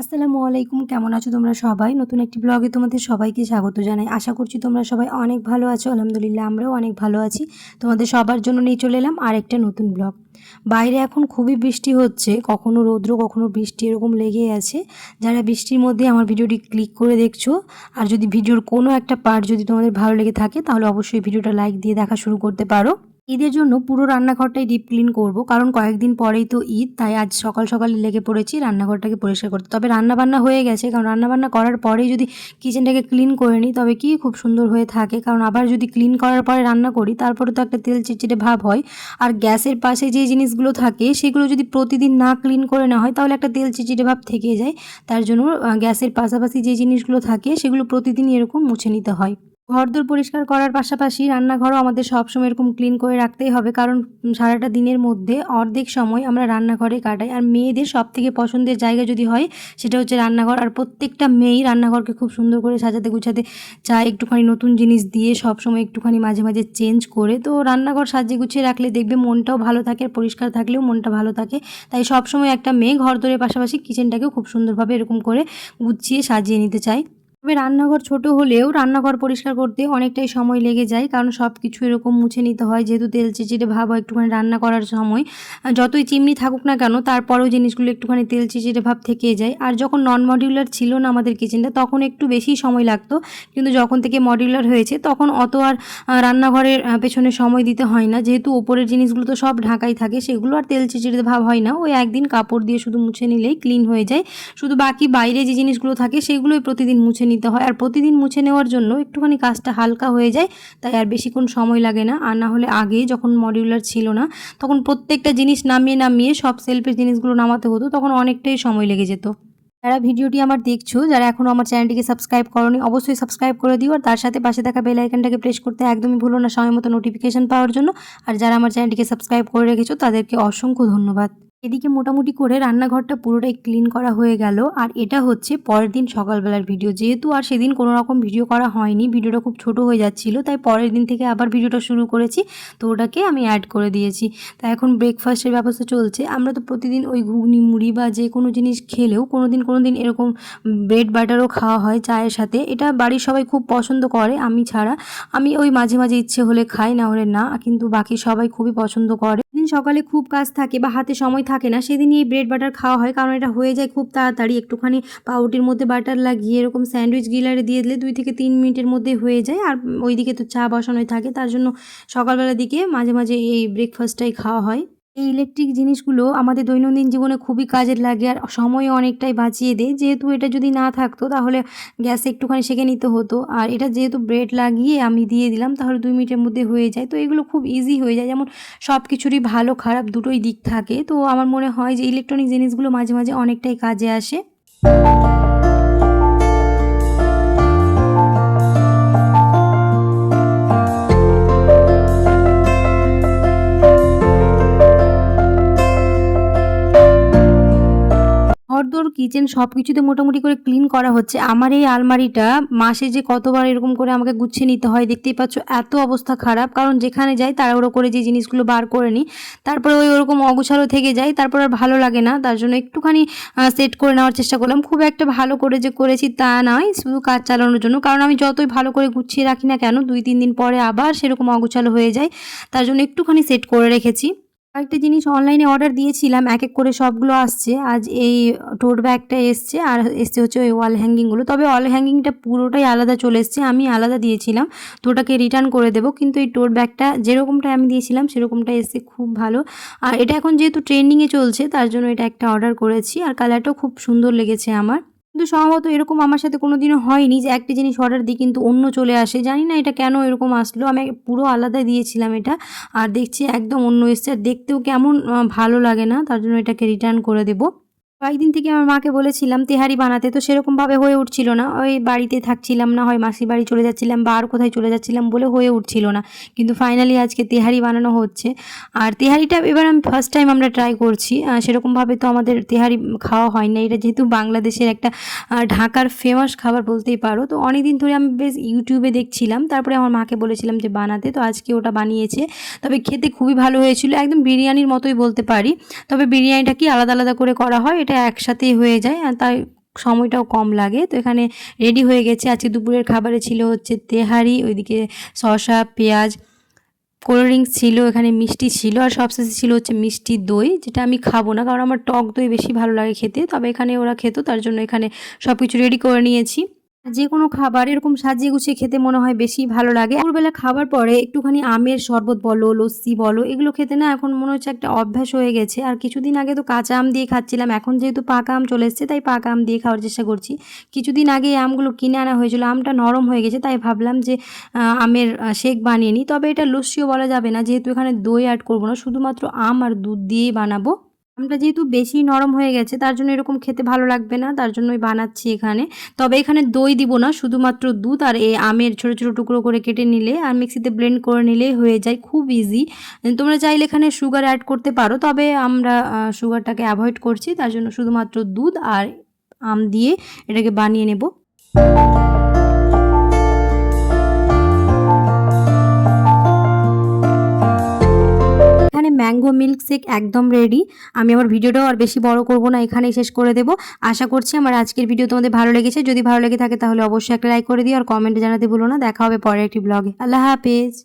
আসসালামু আলাইকুম, কেমন আছো তোমরা সবাই? নতুন একটি ব্লগে তোমাদের সবাইকে স্বাগত জানাই। আশা করছি তোমরা সবাই অনেক ভালো আছো। আলহামদুলিল্লাহ আমরাও অনেক ভালো আছি। তোমাদের সবার জন্য নিয়ে চলে এলাম আরেকটা নতুন ব্লগ। বাইরে এখন খুবই বৃষ্টি হচ্ছে, কখনো রৌদ্র কখনো বৃষ্টি এরকম লেগেই আছে। যারা বৃষ্টির মধ্যে আমার ভিডিওটি ক্লিক করে দেখছো, আর যদি ভিডিওর কোনো একটা পার্ট যদি তোমাদের ভালো লেগে থাকে তাহলে অবশ্যই ভিডিওটা লাইক দিয়ে দেখা শুরু করতে পারো। ঈদের জন্য পুরো রান্নাঘরটাই ডিপ ক্লিন করব, কারণ কয়েকদিন পরেই তো ঈদ, তাই আজ সকাল সকালই লেগে পড়েছি রান্নাঘরটাকে পরিষ্কার করতে। তবে রান্নাবান্না হয়ে গেছে, কারণ রান্নাবান্না করার পরেই যদি কিচেনটাকে ক্লিন করে নিই তবে কি খুব সুন্দর হয়ে থাকে। কারণ আবার যদি ক্লিন করার পরে রান্না করি তারপরে তো একটা তেল চিটচিটে ভাব হয়। আর গ্যাসের পাশে যে জিনিসগুলো থাকে সেগুলো যদি প্রতিদিন না ক্লিন করে নেওয়া হয় তাহলে একটা তেল চিটচিটে ভাব থেকে যায়। তার জন্য গ্যাসের পাশাপাশি যে জিনিসগুলো থাকে সেগুলো প্রতিদিনই এরকম মুছে নিতে হয়। ঘরদোর পরিষ্কার করার পাশাপাশি রান্নাঘরও আমাদের সবসময় এরকম ক্লিন করে রাখতেই হবে, কারণ সারাটা দিনের মধ্যে অর্ধেক সময় আমরা রান্নাঘরে কাটাই। আর মেয়েদের সবথেকে পছন্দের জায়গা যদি হয় সেটা হচ্ছে রান্নাঘর। আর প্রত্যেকটা মেয়েই রান্নাঘরকে খুব সুন্দর করে সাজাতে গুছাতে চায়, একটুখানি নতুন জিনিস দিয়ে সবসময় একটুখানি মাঝে মাঝে চেঞ্জ করে। তো রান্নাঘর সাজিয়ে গুছিয়ে রাখলে দেখবে মনটাও ভালো থাকে, আর পরিষ্কার থাকলেও মনটা ভালো থাকে। তাই সবসময় একটা মেয়ে ঘরদোরের পাশাপাশি কিচেনটাকেও খুব সুন্দরভাবে এরকম করে গুছিয়ে সাজিয়ে নিতে চায়। তবে রান্নাঘর ছোট হলেও রান্নাঘর পরিষ্কার করতে অনেকটাই সময় লেগে যায়, কারণ সব কিছু এরকম মুছে নিতে হয়, যেহেতু তেল চিটচিটে ভাব হয় একটুখানি রান্না করার সময়। যতই চিমনি থাকুক না কেন তারপরেও জিনিসগুলো একটুখানি তেল চিটচিটে ভাব থেকে যায়। আর যখন নন মডিউলার ছিল না আমাদের কিচেনটা তখন একটু বেশি সময় লাগতো, কিন্তু যখন থেকে মডিউলার হয়েছে তখন অত আর রান্নাঘরের পেছনে সময় দিতে হয় না, যেহেতু ওপরের জিনিসগুলো তো সব ঢাকাই থাকে, সেগুলো আর তেল চিটচিটে ভাব হয় না। ওই একদিন কাপড় দিয়ে শুধু মুছে নিলেই ক্লিন হয়ে যায়। শুধু বাকি বাইরে যে জিনিসগুলো থাকে সেগুলোই প্রতিদিন মুছে নিতে হয়, আর প্রতিদিন মুছে নেওয়ার জন্য একটুখানি কাজটা হালকা হয়ে যায়, তাই আর বেশিক্ষণ সময় লাগে না। আর না হলে আগে যখন মডিউলার ছিল না তখন প্রত্যেকটা জিনিস নামিয়ে নামিয়ে সব সেলফের জিনিসগুলো নামাতে হতো, তখন অনেকটাই সময় লেগে যেত। যারা ভিডিওটি আমার দেখছো, যারা এখনও আমার চ্যানেলটিকে সাবস্ক্রাইব করোনি অবশ্যই সাবস্ক্রাইব করে দিও, আর তার সাথে পাশে থাকা বেল আইকনটাকে প্রেস করতে একদমই ভুলো না সময় মতো নোটিফিকেশন পাওয়ার জন্য। আর যারা আমার চ্যানেলটিকে সাবস্ক্রাইব করে রেখেছো তাদেরকে অসংখ্য ধন্যবাদ। এদিকে মোটামুটি করে রান্নাঘরটা পুরোটাই ক্লিন করা হয়ে গেল, আর এটা হচ্ছে পরের দিন সকালবেলার ভিডিও। যেহেতু আর সেদিন কোনো রকম ভিডিও করা হয়নি, ভিডিওটা খুব ছোট হয়ে যাচ্ছিল, তাই পরের দিন থেকে আবার ভিডিওটা শুরু করেছি, তো ওটাকে আমি অ্যাড করে দিয়েছি। তাই এখন ব্রেকফাস্টের ব্যবস্থা চলছে। আমরা তো প্রতিদিন ওই ঘুগনি মুড়ি বা যে কোনো জিনিস খেলেও কোনো দিন এরকম ব্রেড বাটারও খাওয়া হয় চায়ের সাথে। এটা বাড়ির সবাই খুব পছন্দ করে, আমি ছাড়া। আমি ওই মাঝে মাঝে ইচ্ছে হলে খাই, না হলে না, কিন্তু বাকি সবাই খুবই পছন্দ করে। দিন সকালে খুব কাজ থাকে বা হাতে সময় থাকে না সেদিনই এই ব্রেড বাটার খাওয়া হয়, কারণ এটা হয়ে যায় খুব তাড়াতাড়ি। একটুখানি পাউরুটির মধ্যে বাটার লাগিয়ে এরকম স্যান্ডউইচ গ্রিলারে দিয়ে দিলে 2 থেকে 3 মিনিটের মধ্যে হয়ে যায়। আর ওইদিকে তো চা বসানোই থাকে, তার জন্য সকালবেলার দিকে মাঝে মাঝে এই ব্রেকফাস্টটাই খাওয়া হয়। এই ইলেকট্রিক জিনিসগুলো আমাদের দৈনন্দিন জীবনে খুবই কাজের লাগে, আর সময়ও অনেকটাই বাঁচিয়ে দেয়। যেহেতু এটা যদি না থাকতো তাহলে গ্যাসে একটুখানি সেঁকে নিতে হতো, আর এটা যেহেতু ব্রেড লাগিয়ে আমি দিয়ে দিলাম তাহলে 2 মিনিটের মধ্যে হয়ে যায়। তো এগুলো খুব ইজি হয়ে যায়। যেমন সব কিছুরই ভালো খারাপ দুটোই দিক থাকে, তো আমার মনে হয় যে ইলেকট্রনিক জিনিসগুলো মাঝে মাঝে অনেকটাই কাজে আসে। ঘরদোর কিচেন সব কিছুতে মোটামুটি করে ক্লিন করা হচ্ছে। আমার এই আলমারিটা মাসে যে কতবার এরকম করে আমাকে গুছিয়ে নিতে হয় দেখতেই পাচ্ছ, এত অবস্থা খারাপ। কারণ যেখানে যাই তাড়াহুড়ো করে যে জিনিসগুলো বার করে নিই, তারপরে ওই ওরকম অগোছালো থেকে যায়, তারপর আর ভালো লাগে না। তার জন্য একটুখানি সেট করে নেওয়ার চেষ্টা করলাম। খুব একটা ভালো করে যে করেছি তা নয়, শুধু কাজ চালানোর জন্য। কারণ আমি যতই ভালো করে গুছিয়ে রাখি না কেন 2-3 দিন পরে আবার সেরকম অগোছালো হয়ে যায়, তার জন্য একটুখানি সেট করে রেখেছি। কয়েকটা জিনিস অনলাইনে অর্ডার দিয়েছিলাম, এক এক করে সবগুলো আসছে। আজ এই টোট ব্যাগটা এসছে, আর এসছে হচ্ছে ওই ওয়াল হ্যাঙ্গিংগুলো। তবে ওয়াল হ্যাঙ্গিংটা পুরোটাই আলাদা চলে এসছে, আমি আলাদা দিয়েছিলাম, তো ওটাকে রিটার্ন করে দেবো। কিন্তু এই টোট ব্যাগটা যেরকমটা আমি দিয়েছিলাম সেরকমটা এসছে, খুব ভালো। আর এটা এখন যেহেতু ট্রেন্ডিংয়ে চলছে তার জন্য এটা একটা অর্ডার করেছি, আর কালারটাও খুব সুন্দর লেগেছে আমার। কিন্তু সম্ভবত এরকম আমার সাথে কোনো দিনও হয়নি যে একটা জিনিস অর্ডার দিই কিন্তু অন্য চলে আসে। জানি না এটা কেন এরকম আসলো, আমি পুরো আলাদা দিয়েছিলাম এটা, আর দেখছি একদম অন্য এসছে, আর দেখতেও কেমন ভালো লাগে না, তার জন্য এটাকে রিটার্ন করে দেবো। কয়েকদিন থেকে আমার মাকে বলেছিলাম তেহারি বানাতে, তো সেরকমভাবে হয়ে উঠছিল না। ওই বাড়িতে থাকছিলাম না, হয় মাসির বাড়ি চলে যাচ্ছিলাম বা আর কোথায় চলে যাচ্ছিলাম বলে হয়ে উঠছিল না। কিন্তু ফাইনালি আজকে তেহারি বানানো হচ্ছে। আর তেহারিটা এবার আমি ফার্স্ট টাইম আমরা ট্রাই করছি। সেরকমভাবে তো আমাদের তেহারি খাওয়া হয় না। এটা যেহেতু বাংলাদেশের একটা ঢাকার ফেমাস খাবার বলতেই পারো, তো অনেকদিন ধরে আমি বেশ ইউটিউবে দেখছিলাম, তারপরে আমার মাকে বলেছিলাম যে বানাতে, তো আজকে ওটা বানিয়েছে। তবে খেতে খুবই ভালো হয়েছিল, একদম বিরিয়ানির মতোই বলতে পারি। তবে বিরিয়ানিটা কি আলাদা আলাদা করে করা হয়, এটা একসাথেই হয়ে যায়, আর তাই সময়টাও কম লাগে। তো এখানে রেডি হয়ে গেছে। আজকে দুপুরের খাবারে ছিল হচ্ছে তেহারি, ওইদিকে শসা, পেঁয়াজ, কোল্ড ড্রিঙ্কস ছিল, এখানে মিষ্টি ছিল, আর সবশেষে ছিল হচ্ছে মিষ্টি দই, যেটা আমি খাবো না কারণ আমার টক দই বেশি ভালো লাগে খেতে। তবে এখানে ওরা খেত, তার জন্য এখানে সব কিছু রেডি করে নিয়েছি। যে কোনো খাবার এরকম সাজিয়ে গুছিয়ে খেতে মনে হয় বেশি ভালো লাগে। দুপুরবেলা খাবার পরে একটুখানি আমের শরবত বলো, লস্যি বলো, এগুলো খেতে না এখন মনে হচ্ছে একটা অভ্যাস হয়ে গেছে। আর কিছুদিন আগে তো কাঁচা আম দিয়ে খাচ্ছিলাম, এখন যেহেতু পাকা আম চলে এসেছে তাই পাকা আম দিয়ে খাওয়ার চেষ্টা করছি। কিছুদিন আগে এই আমগুলো কিনে আনা হয়েছিল, আমটা নরম হয়ে গেছে, তাই ভাবলাম যে আমের শেক বানিয়ে নিই। তবে এটা লস্যিও বলা যাবে না, যেহেতু এখানে দই অ্যাড করবো না, শুধুমাত্র আম আর দুধ দিয়েই বানাবো। আমটা যেহেতু বেশি নরম হয়ে গেছে তার জন্য এরকম খেতে ভালো লাগবে না, তার জন্যই বানাচ্ছি এখানে। তবে এখানে দই দিব না, শুধুমাত্র দুধ আর এই আমের ছোটো ছোটো টুকরো করে কেটে নিলে আর মিক্সিতে ব্লেন্ড করে নিলেই হয়ে যায়, খুব ইজি। তোমরা চাইলে এখানে সুগার অ্যাড করতে পারো, তবে আমরা সুগারটাকে অ্যাভয়েড করছি, তার জন্য শুধুমাত্র দুধ আর আম দিয়ে এটাকে বানিয়ে নেব। এখানে ম্যাঙ্গো মিল্ক শেক একদম রেডি। আমি আমার ভিডিওটাও আর বেশি বড় করব না, এখানেই শেষ করে দেব। আশা করছি আমার আজকের ভিডিও তোমাদের ভালো লেগেছে। যদি ভালো লেগে থাকে তাহলে অবশ্যই একটা লাইক করে দিও আর কমেন্টে জানাতে ভুলো না। দেখা হবে পরের একটি ব্লগে। আল্লাহ হাফেজ।